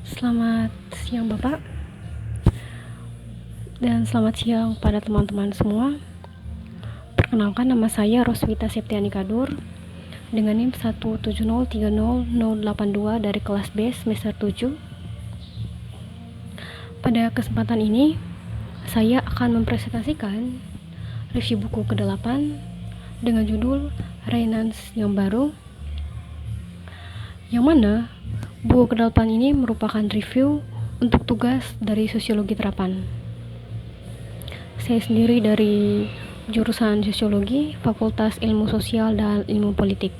Selamat siang Bapak, dan selamat siang pada teman-teman semua. Perkenalkan, nama saya Roswita Septiani Kadur dengan NIM 170300082 dari kelas B semester 7. Pada kesempatan ini, saya akan mempresentasikan review buku ke-8 dengan judul Renaissance yang Baru, yang mana buku ke-8 ini merupakan review untuk tugas dari sosiologi terapan. Saya sendiri dari jurusan Sosiologi, Fakultas Ilmu Sosial dan Ilmu Politik.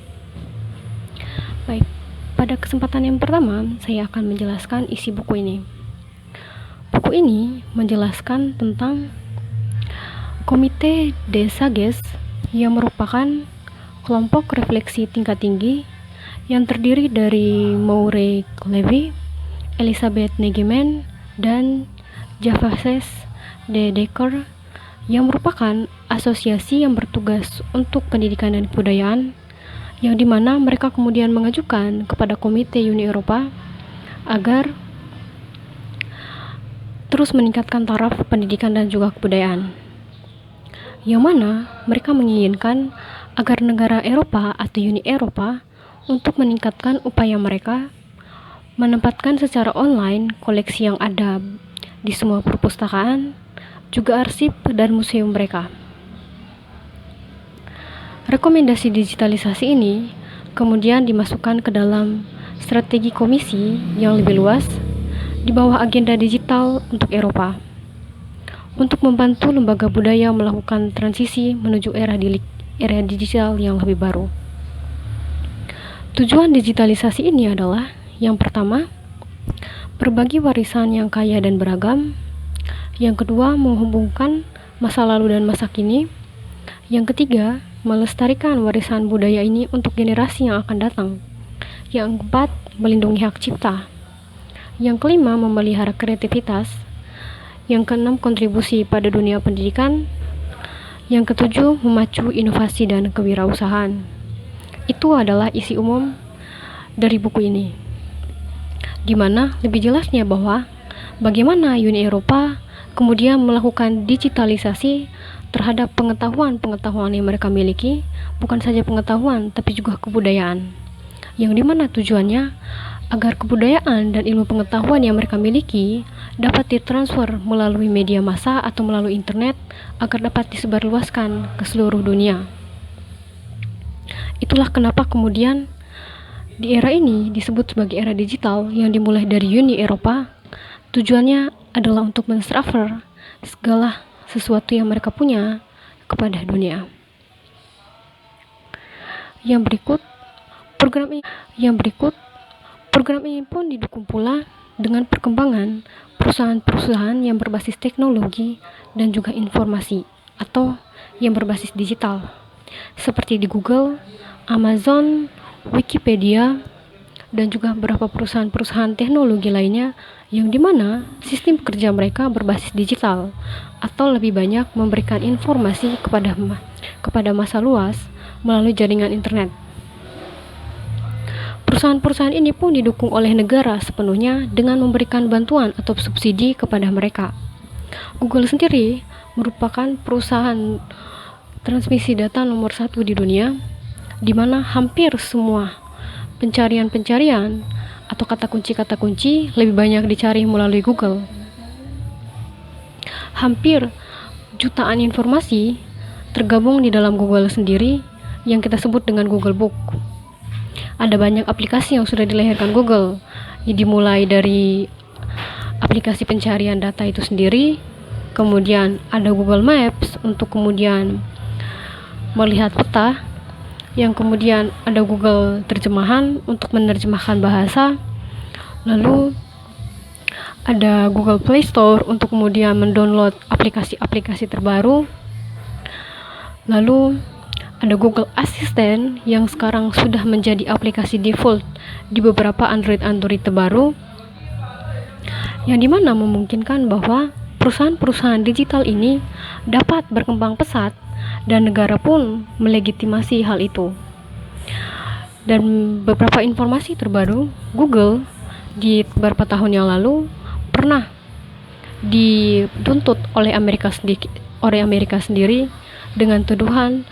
Baik, pada kesempatan yang pertama, saya akan menjelaskan isi buku ini. Buku ini menjelaskan tentang Komite des Sages yang merupakan kelompok refleksi tingkat tinggi yang terdiri dari Maure Levy, Elisabeth Negeman, dan Javases de Decker, yang merupakan asosiasi yang bertugas untuk pendidikan dan kebudayaan, yang dimana mereka kemudian mengajukan kepada Komite Uni Eropa agar terus meningkatkan taraf pendidikan dan juga kebudayaan, yang mana mereka menginginkan agar negara Eropa atau Uni Eropa untuk meningkatkan upaya mereka menempatkan secara online koleksi yang ada di semua perpustakaan, juga arsip dan museum mereka. Rekomendasi digitalisasi ini kemudian dimasukkan ke dalam strategi komisi yang lebih luas di bawah agenda digital untuk Eropa, untuk membantu lembaga budaya melakukan transisi menuju era digital yang lebih baru. Tujuan digitalisasi ini adalah, yang pertama, berbagi warisan yang kaya dan beragam. Yang kedua, menghubungkan masa lalu dan masa kini. Yang ketiga, melestarikan warisan budaya ini untuk generasi yang akan datang. Yang keempat, melindungi hak cipta. Yang kelima, memelihara kreativitas. Yang keenam, kontribusi pada dunia pendidikan. Yang ketujuh, memacu inovasi dan kewirausahaan. Itu adalah isi umum dari buku ini, di mana lebih jelasnya bahwa bagaimana Uni Eropa kemudian melakukan digitalisasi terhadap pengetahuan yang mereka miliki, bukan saja pengetahuan tapi juga kebudayaan, yang dimana tujuannya agar kebudayaan dan ilmu pengetahuan yang mereka miliki dapat ditransfer melalui media massa atau melalui internet agar dapat disebarluaskan ke seluruh dunia. Itulah kenapa kemudian di era ini disebut sebagai era digital yang dimulai dari Uni Eropa. Tujuannya adalah untuk mentransfer segala sesuatu yang mereka punya kepada dunia. Yang berikut, program ini pun didukung pula dengan perkembangan perusahaan-perusahaan yang berbasis teknologi dan juga informasi atau yang berbasis digital, seperti di Google, Amazon, Wikipedia, dan juga beberapa perusahaan-perusahaan teknologi lainnya, yang dimana sistem kerja mereka berbasis digital atau lebih banyak memberikan informasi kepada massa luas melalui jaringan internet. Perusahaan-perusahaan ini pun didukung oleh negara sepenuhnya dengan memberikan bantuan atau subsidi kepada mereka. Google sendiri merupakan perusahaan transmisi data nomor 1 di dunia, di mana hampir semua pencarian atau kata kunci lebih banyak dicari melalui Google. Hampir jutaan informasi tergabung di dalam Google sendiri yang kita sebut dengan Google Book. Ada banyak aplikasi yang sudah dilahirkan Google, dimulai dari aplikasi pencarian data itu sendiri, kemudian ada Google Maps untuk kemudian melihat peta, yang kemudian ada Google terjemahan untuk menerjemahkan bahasa, lalu ada Google Play Store untuk kemudian mendownload aplikasi-aplikasi terbaru, lalu ada Google Assistant yang sekarang sudah menjadi aplikasi default di beberapa Android terbaru, yang dimana memungkinkan bahwa perusahaan-perusahaan digital ini dapat berkembang pesat dan negara pun melegitimasi hal itu. Dan beberapa informasi terbaru, Google di beberapa tahun yang lalu pernah dituntut oleh Amerika sendiri dengan tuduhan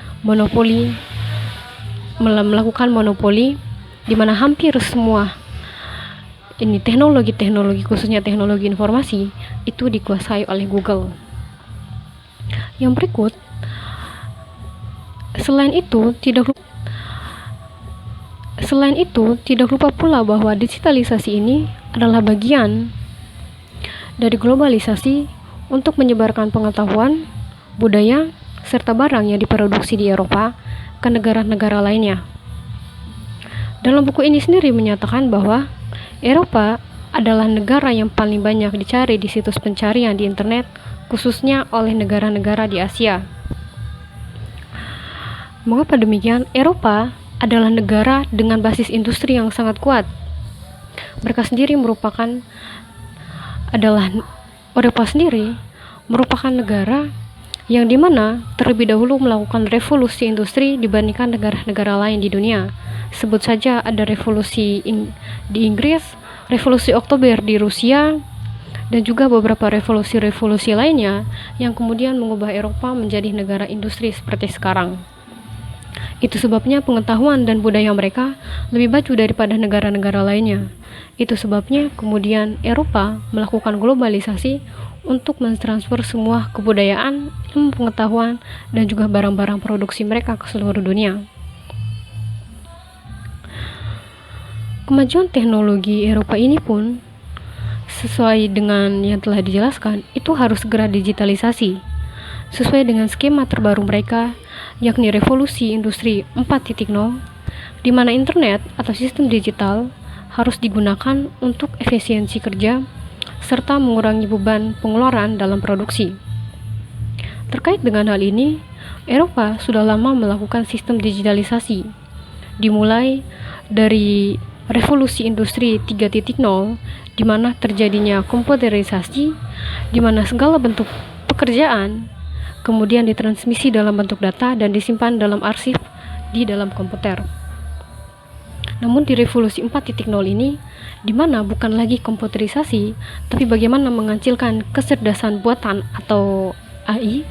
melakukan monopoli, di mana hampir semua teknologi khususnya teknologi informasi itu dikuasai oleh Google. Yang berikut, selain itu tidak lupa pula bahwa digitalisasi ini adalah bagian dari globalisasi untuk menyebarkan pengetahuan, budaya, serta barang yang diproduksi di Eropa ke negara-negara lainnya. Dalam buku ini sendiri menyatakan bahwa Eropa adalah negara yang paling banyak dicari di situs pencarian di internet, khususnya oleh negara-negara di Asia. Mengapa demikian? Eropa adalah negara dengan basis industri yang sangat kuat. Eropa sendiri merupakan negara yang dimana terlebih dahulu melakukan revolusi industri dibandingkan negara-negara lain di dunia. Sebut saja ada revolusi di Inggris, revolusi Oktober di Rusia, dan juga beberapa revolusi lainnya yang kemudian mengubah Eropa menjadi negara industri seperti sekarang. Itu sebabnya pengetahuan dan budaya mereka lebih maju daripada negara-negara lainnya. Itu sebabnya kemudian Eropa melakukan globalisasi untuk mentransfer semua kebudayaan, ilmu pengetahuan, dan juga barang-barang produksi mereka ke seluruh dunia. Kemajuan teknologi Eropa ini pun sesuai dengan yang telah dijelaskan, itu harus segera digitalisasi sesuai dengan skema terbaru mereka, yakni revolusi industri 4.0, di mana internet atau sistem digital harus digunakan untuk efisiensi kerja serta mengurangi beban pengeluaran dalam produksi. Terkait dengan hal ini, Eropa sudah lama melakukan sistem digitalisasi, dimulai dari revolusi industri 3.0, di mana terjadinya komputerisasi, di mana segala bentuk pekerjaan kemudian ditransmisi dalam bentuk data dan disimpan dalam arsip di dalam komputer. Namun di revolusi 4.0 ini, di mana bukan lagi komputerisasi, tapi bagaimana menghasilkan kecerdasan buatan atau AI,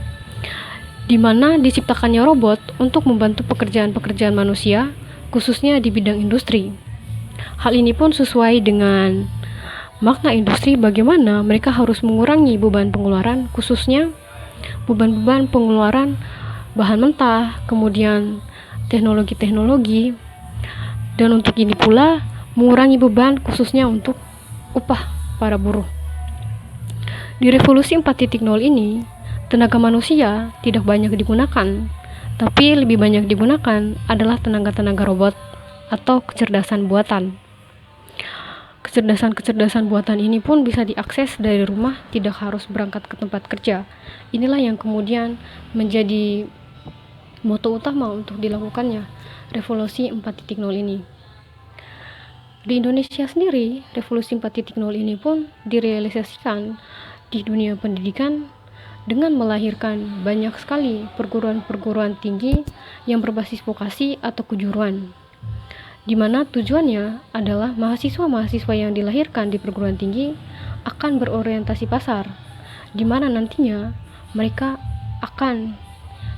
di mana diciptakannya robot untuk membantu pekerjaan-pekerjaan manusia, khususnya di bidang industri. Hal ini pun sesuai dengan makna industri, bagaimana mereka harus mengurangi beban pengeluaran, khususnya beban pengeluaran bahan mentah, kemudian teknologi, dan untuk ini pula mengurangi beban khususnya untuk upah para buruh. Di revolusi 4.0 ini, tenaga manusia tidak banyak digunakan, tapi lebih banyak digunakan adalah tenaga robot atau kecerdasan buatan. Kecerdasan buatan ini pun bisa diakses dari rumah, tidak harus berangkat ke tempat kerja. Inilah yang kemudian menjadi moto utama untuk dilakukannya revolusi 4.0 ini. Di Indonesia sendiri, revolusi 4.0 ini pun direalisasikan di dunia pendidikan dengan melahirkan banyak sekali perguruan tinggi yang berbasis vokasi atau kejuruan, di mana tujuannya adalah mahasiswa-mahasiswa yang dilahirkan di perguruan tinggi akan berorientasi pasar, di mana nantinya mereka akan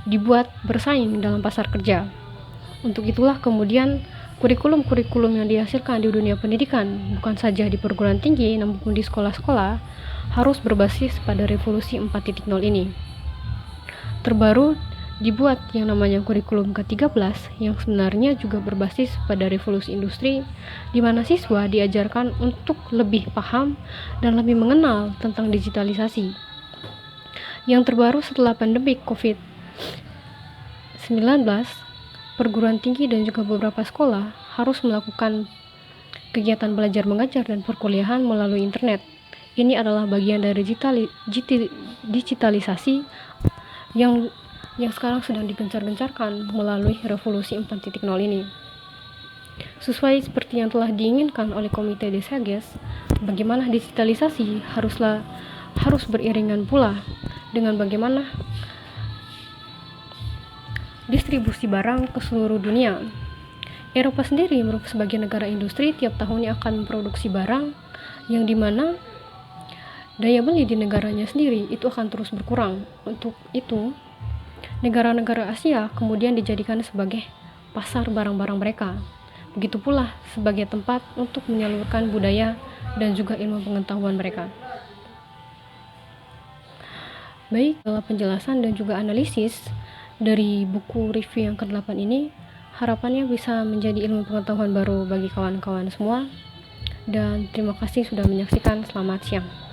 dibuat bersaing dalam pasar kerja. Untuk itulah kemudian kurikulum yang dihasilkan di dunia pendidikan, bukan saja di perguruan tinggi namun di sekolah-sekolah, harus berbasis pada revolusi 4.0 ini. Terbaru dibuat yang namanya kurikulum ke-13 yang sebenarnya juga berbasis pada revolusi industri, di mana siswa diajarkan untuk lebih paham dan lebih mengenal tentang digitalisasi. Yang terbaru setelah pandemi COVID-19, perguruan tinggi dan juga beberapa sekolah harus melakukan kegiatan belajar mengajar dan perkuliahan melalui internet. Ini adalah bagian dari digitalisasi yang sekarang sedang digencar-gencarkan melalui revolusi 4.0 ini. Sesuai seperti yang telah diinginkan oleh Komite Desages, bagaimana digitalisasi harus beriringan pula dengan bagaimana distribusi barang ke seluruh dunia. Eropa sendiri merupakan sebagai negara industri, tiap tahunnya akan memproduksi barang yang dimana daya beli di negaranya sendiri itu akan terus berkurang. Untuk itu, negara-negara Asia kemudian dijadikan sebagai pasar barang-barang mereka. Begitu pula sebagai tempat untuk menyalurkan budaya dan juga ilmu pengetahuan mereka. Baik, dalam penjelasan dan juga analisis dari buku review yang ke-8 ini, harapannya bisa menjadi ilmu pengetahuan baru bagi kawan-kawan semua. Dan terima kasih sudah menyaksikan. Selamat siang.